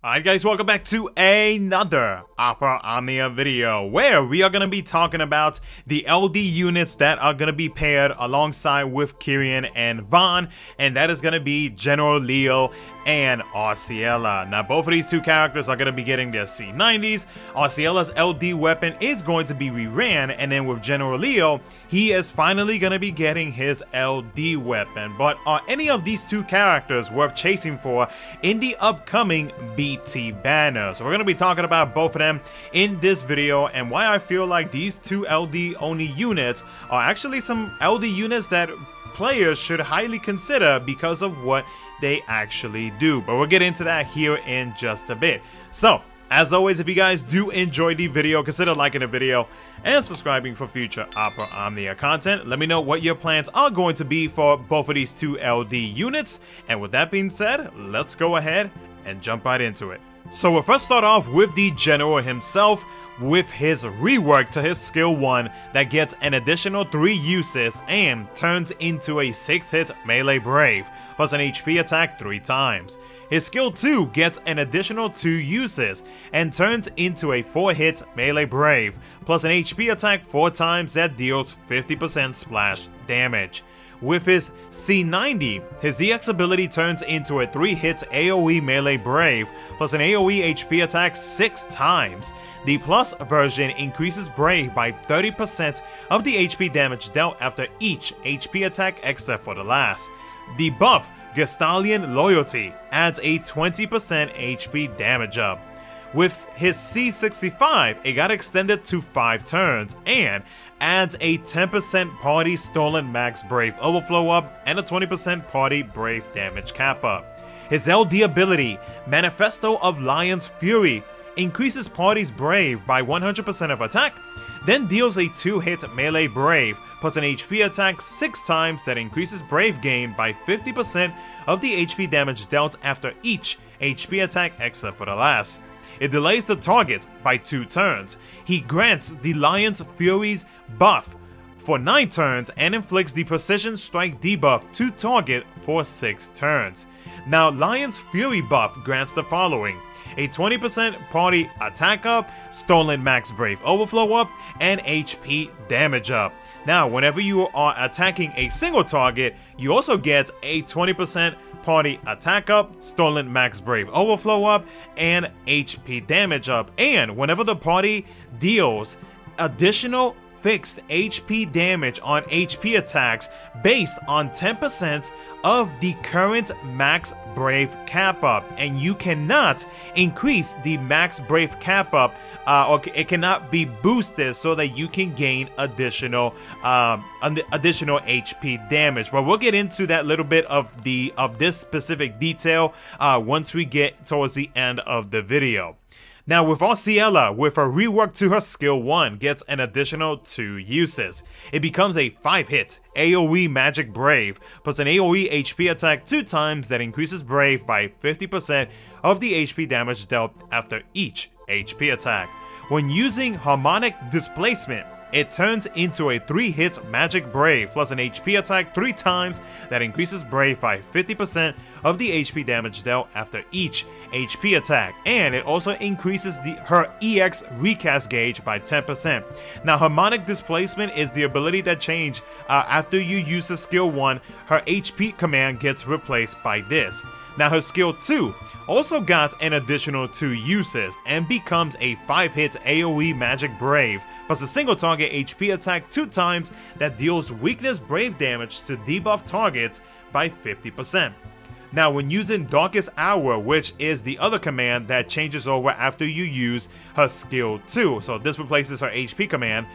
Alright guys, welcome back to another Opera Omnia video where we are going to be talking about the LD units that are going to be paired alongside with Kyrian and Vaughn, and that is going to be General Leo and Arciela. Now both of these two characters are going to be getting their C90s. Arciela's LD weapon is going to be reran, and then with General Leo, he is finally going to be getting his LD weapon. But are any of these two characters worth chasing for in the upcoming BT banner? So we're going to be talking about both of them in this video, and why I feel like these two LD only units are actually some LD units that players should highly consider because of what they actually do. But we'll get into that here in just a bit. So as always, if you guys do enjoy the video, consider liking the video and subscribing for future Opera Omnia content. Let me know what your plans are going to be for both of these two LD units. And with that being said, let's go ahead and jump right into it. So we'll first start off with the General himself, with his rework to his skill 1 that gets an additional 3 uses and turns into a 6-hit melee brave, plus an HP attack 3 times. His skill 2 gets an additional 2 uses and turns into a 4-hit melee brave, plus an HP attack 4 times that deals 50% splash damage. With his C90, his EX ability turns into a 3-hit AoE melee brave, plus an AoE HP attack 6 times. The plus version increases brave by 30% of the HP damage dealt after each HP attack except for the last. The buff, Gestalian Loyalty, adds a 20% HP damage up. With his C65, it got extended to 5 turns and adds a 10% party stolen max brave overflow up and a 20% party brave damage cap up. His LD ability, Manifesto of Lion's Fury, increases party's brave by 100% of attack, then deals a 2-hit melee brave plus an HP attack 6 times that increases brave gain by 50% of the HP damage dealt after each HP attack except for the last. It delays the target by 2 turns. He grants the Lion's Fury's buff for 9 turns and inflicts the Precision Strike debuff to target for 6 turns. Now Lion's Fury buff grants the following: a 20% party attack up, stolen max brave overflow up, and HP damage up. Now whenever you are attacking a single target, you also get a 20% party attack up, stolen max brave overflow up, and HP damage up. And whenever the party deals additional fixed HP damage on HP attacks based on 10% of the current max brave cap up, and you cannot increase the max brave cap up, or it cannot be boosted so that you can gain additional HP damage. But we'll get into that little bit of this specific detail once we get towards the end of the video. Now with Arciela, with a rework to her skill 1, gets an additional 2 uses. It becomes a 5-hit AoE magic brave, plus an AoE HP attack 2 times that increases brave by 50% of the HP damage dealt after each HP attack. When using harmonic displacement, it turns into a 3-hit magic brave plus an HP attack 3 times that increases brave by 50% of the HP damage dealt after each HP attack, and it also increases her EX recast gauge by 10%. Now harmonic displacement is the ability that changes after you use the skill 1, her HP command gets replaced by this. Now her skill 2 also got an additional 2 uses and becomes a 5-hit AoE magic brave plus a single target HP attack 2 times that deals weakness brave damage to debuff targets by 50%. Now when using Darkest Hour, which is the other command that changes over after you use her skill 2, so this replaces her HP command,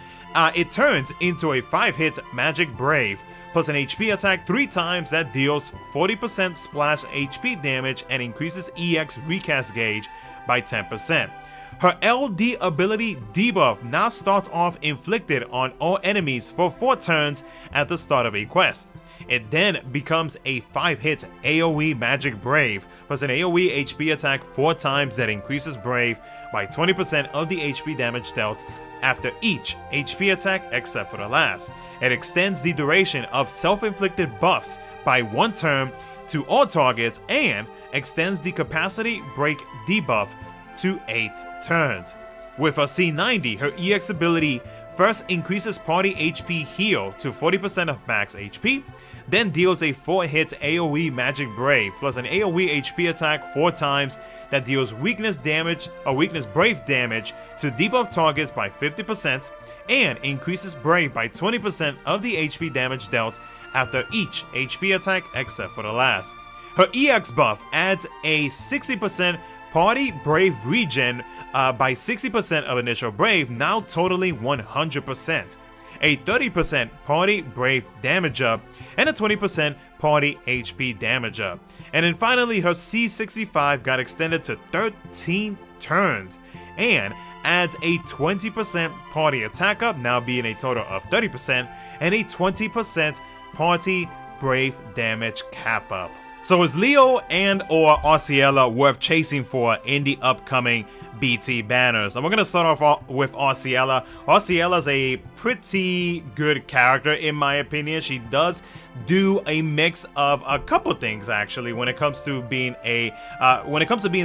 it turns into a 5-hit magic brave plus an HP attack 3 times that deals 40% splash HP damage and increases EX recast gauge by 10%. Her LD ability debuff now starts off inflicted on all enemies for 4 turns at the start of a quest. It then becomes a 5-hit AoE magic brave plus an AoE HP attack 4 times that increases brave by 20% of the HP damage dealt after each HP attack except for the last. It extends the duration of self-inflicted buffs by 1 turn to all targets, and extends the capacity break debuff to 8 turns. With her C90, her EX ability first increases party HP heal to 40% of max HP, then deals a 4-hit AoE Magic Brave plus an AoE HP attack 4 times that deals weakness damage or weakness Brave damage to debuff targets by 50% and increases Brave by 20% of the HP damage dealt after each HP attack except for the last. Her EX buff adds a 60% party Brave regen by 60% of initial Brave, now totaling 100%. A 30% party Brave damage up, and a 20% party HP damage up. And then finally, her C65 got extended to 13 turns, and adds a 20% party attack up, now being a total of 30%, and a 20% party Brave damage cap up. So is Leo and or Arciela worth chasing for in the upcoming BT banners? And we're going to start off with Arciela. Arciela's a pretty good character in my opinion. She does do a mix of a couple things actually when it comes to being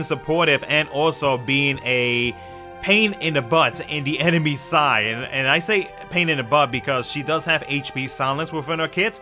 supportive and also being a pain in the butt in the enemy side. And I say pain in the butt because she does have HP silence within her kit,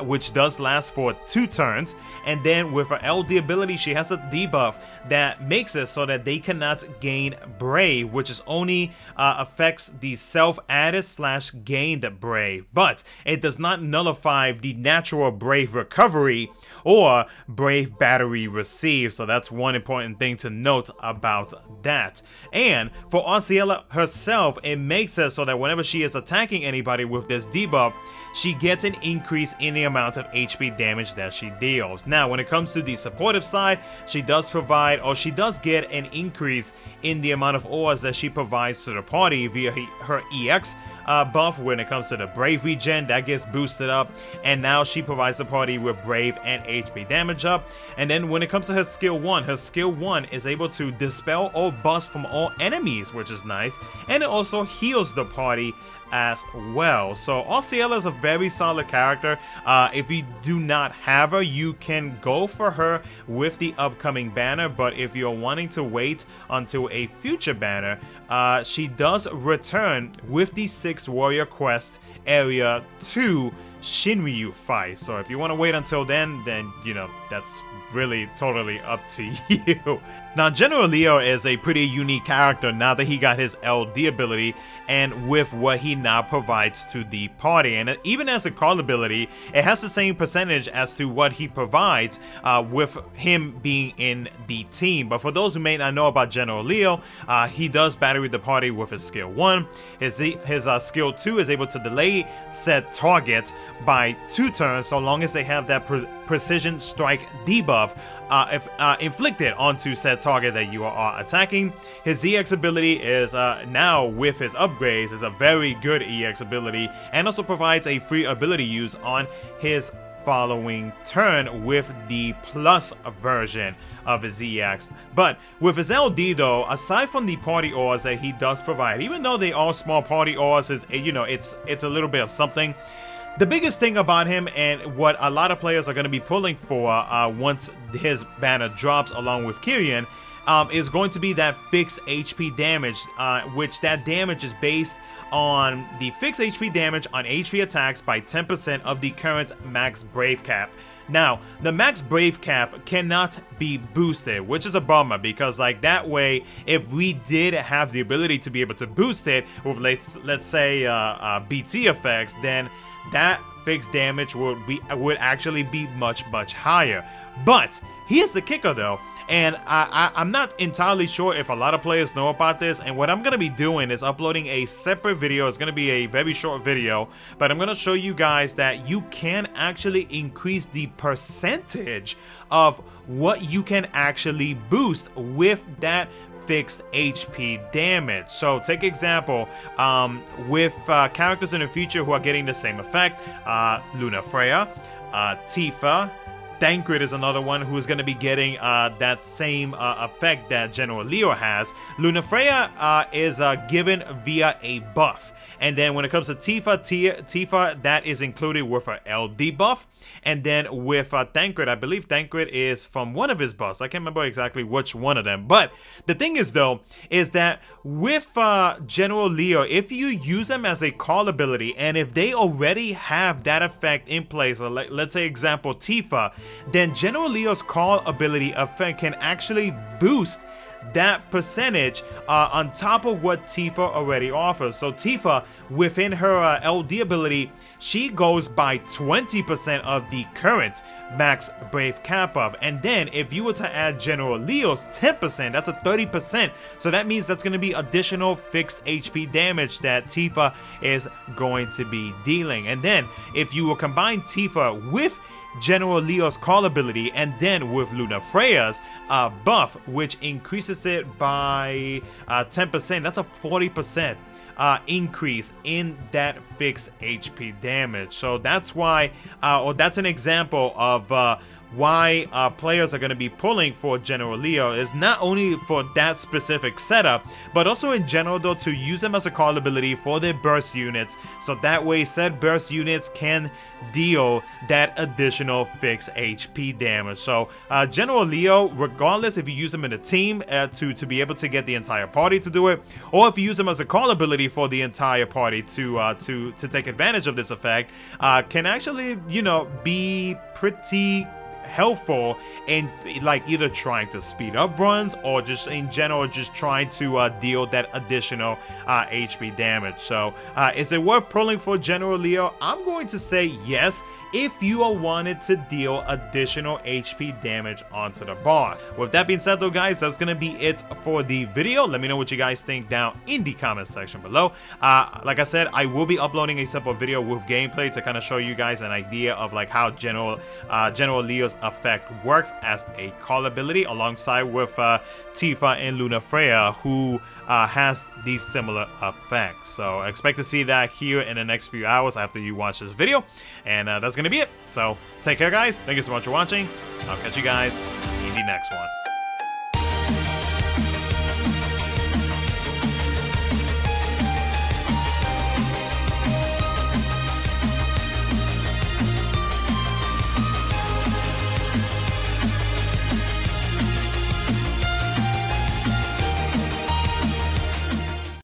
which does last for 2 turns. And then with her LD ability, she has a debuff that makes it so that they cannot gain Brave, which is only affects the self-added / gained Brave, but it does not nullify the natural Brave recovery or Brave battery received. So that's one important thing to note about that. And for Arciela herself, it makes it so that whenever she is attacking anybody with this debuff, she gets an increase in the amount of HP damage that she deals. Now, when it comes to the supportive side, she does provide, or she does get an increase in the amount of ores that she provides to the party via her EX buff. When it comes to the Brave regen, that gets boosted up, and now she provides the party with Brave and HP damage up. And then when it comes to her skill 1, is able to dispel or bust from all enemies, which is nice, and it also heals the party as well. So Arciela is a very solid character. If you do not have her, you can go for her with the upcoming banner, but if you're wanting to wait until a future banner, she does return with the 6 Warrior Quest Area 2 Shinryu fight. So if you want to wait until then, you know, that's really totally up to you. Now, General Leo is a pretty unique character now that he got his LD ability and with what he now provides to the party. And even as a call ability, it has the same percentage as to what he provides with him being in the team. But for those who may not know about General Leo, he does battery the party with his skill 1. His skill 2 is able to delay said targets by 2 turns so long as they have that precision strike debuff inflicted onto said target that you are attacking. His EX ability is now with his upgrades is a very good EX ability, and also provides a free ability use on his following turn with the plus version of his EX. But with his LD though, aside from the party ores that he does provide, even though they are small party ores, is, you know, it's a little bit of something. The biggest thing about him, and what a lot of players are going to be pulling for once his banner drops along with Kyrian, is going to be that fixed HP damage, which that damage is based on the fixed HP damage on HP attacks by 10% of the current max Brave cap. Now, the max Brave cap cannot be boosted, which is a bummer, because like that way, if we did have the ability to be able to boost it with let's say BT effects, then that fixed damage would actually be much higher. But here's the kicker though, and I'm not entirely sure if a lot of players know about this, and what I'm going to be doing is uploading a separate video. It's going to be a very short video, but I'm going to show you guys that you can actually increase the percentage of what you can actually boost with that fixed HP damage. So take example with characters in the future who are getting the same effect, Luna Freya, Tifa, Thancred is another one who's going to be getting that same effect that General Leo has. Lunafreya is given via a buff. And then when it comes to Tifa, that is included with a LD buff. And then with Thancred, I believe Thancred is from one of his buffs. I can't remember exactly which one of them. But the thing is, though, is that with General Leo, if you use them as a call ability, and if they already have that effect in place, or let's say example Tifa, then General Leo's call ability effect can actually boost that percentage on top of what Tifa already offers. So Tifa, within her LD ability, she goes by 20% of the current max brave cap up, and then if you were to add General Leo's 10%, that's a 30%. So that means that's going to be additional fixed HP damage that Tifa is going to be dealing. And then if you will combine Tifa with General Leo's call ability and then with Lunafreya's buff, which increases it by 10%, that's a 40% increase in that fixed HP damage. So that's why, or that's an example of why players are going to be pulling for General Leo, is not only for that specific setup, but also in general, though, to use them as a call ability for their burst units, so that way said burst units can deal that additional fixed HP damage. So General Leo, regardless if you use them in a team to be able to get the entire party to do it, or if you use them as a call ability for the entire party to take advantage of this effect, can actually, you know, be pretty helpful in like either trying to speed up runs or just in general just trying to deal that additional HP damage. So is it worth pulling for General Leo? I'm going to say yes, if you are wanted to deal additional HP damage onto the boss. With that being said, though, guys, that's gonna be it for the video. Let me know what you guys think down in the comment section below. Like I said, I will be uploading a simple video with gameplay to kind of show you guys an idea of like how General Leo's effect works as a call ability, alongside with Tifa and Lunafreya, who has these similar effects. So expect to see that here in the next few hours after you watch this video, and that's gonna be it. So take care, guys. Thank you so much for watching. I'll catch you guys in the next one.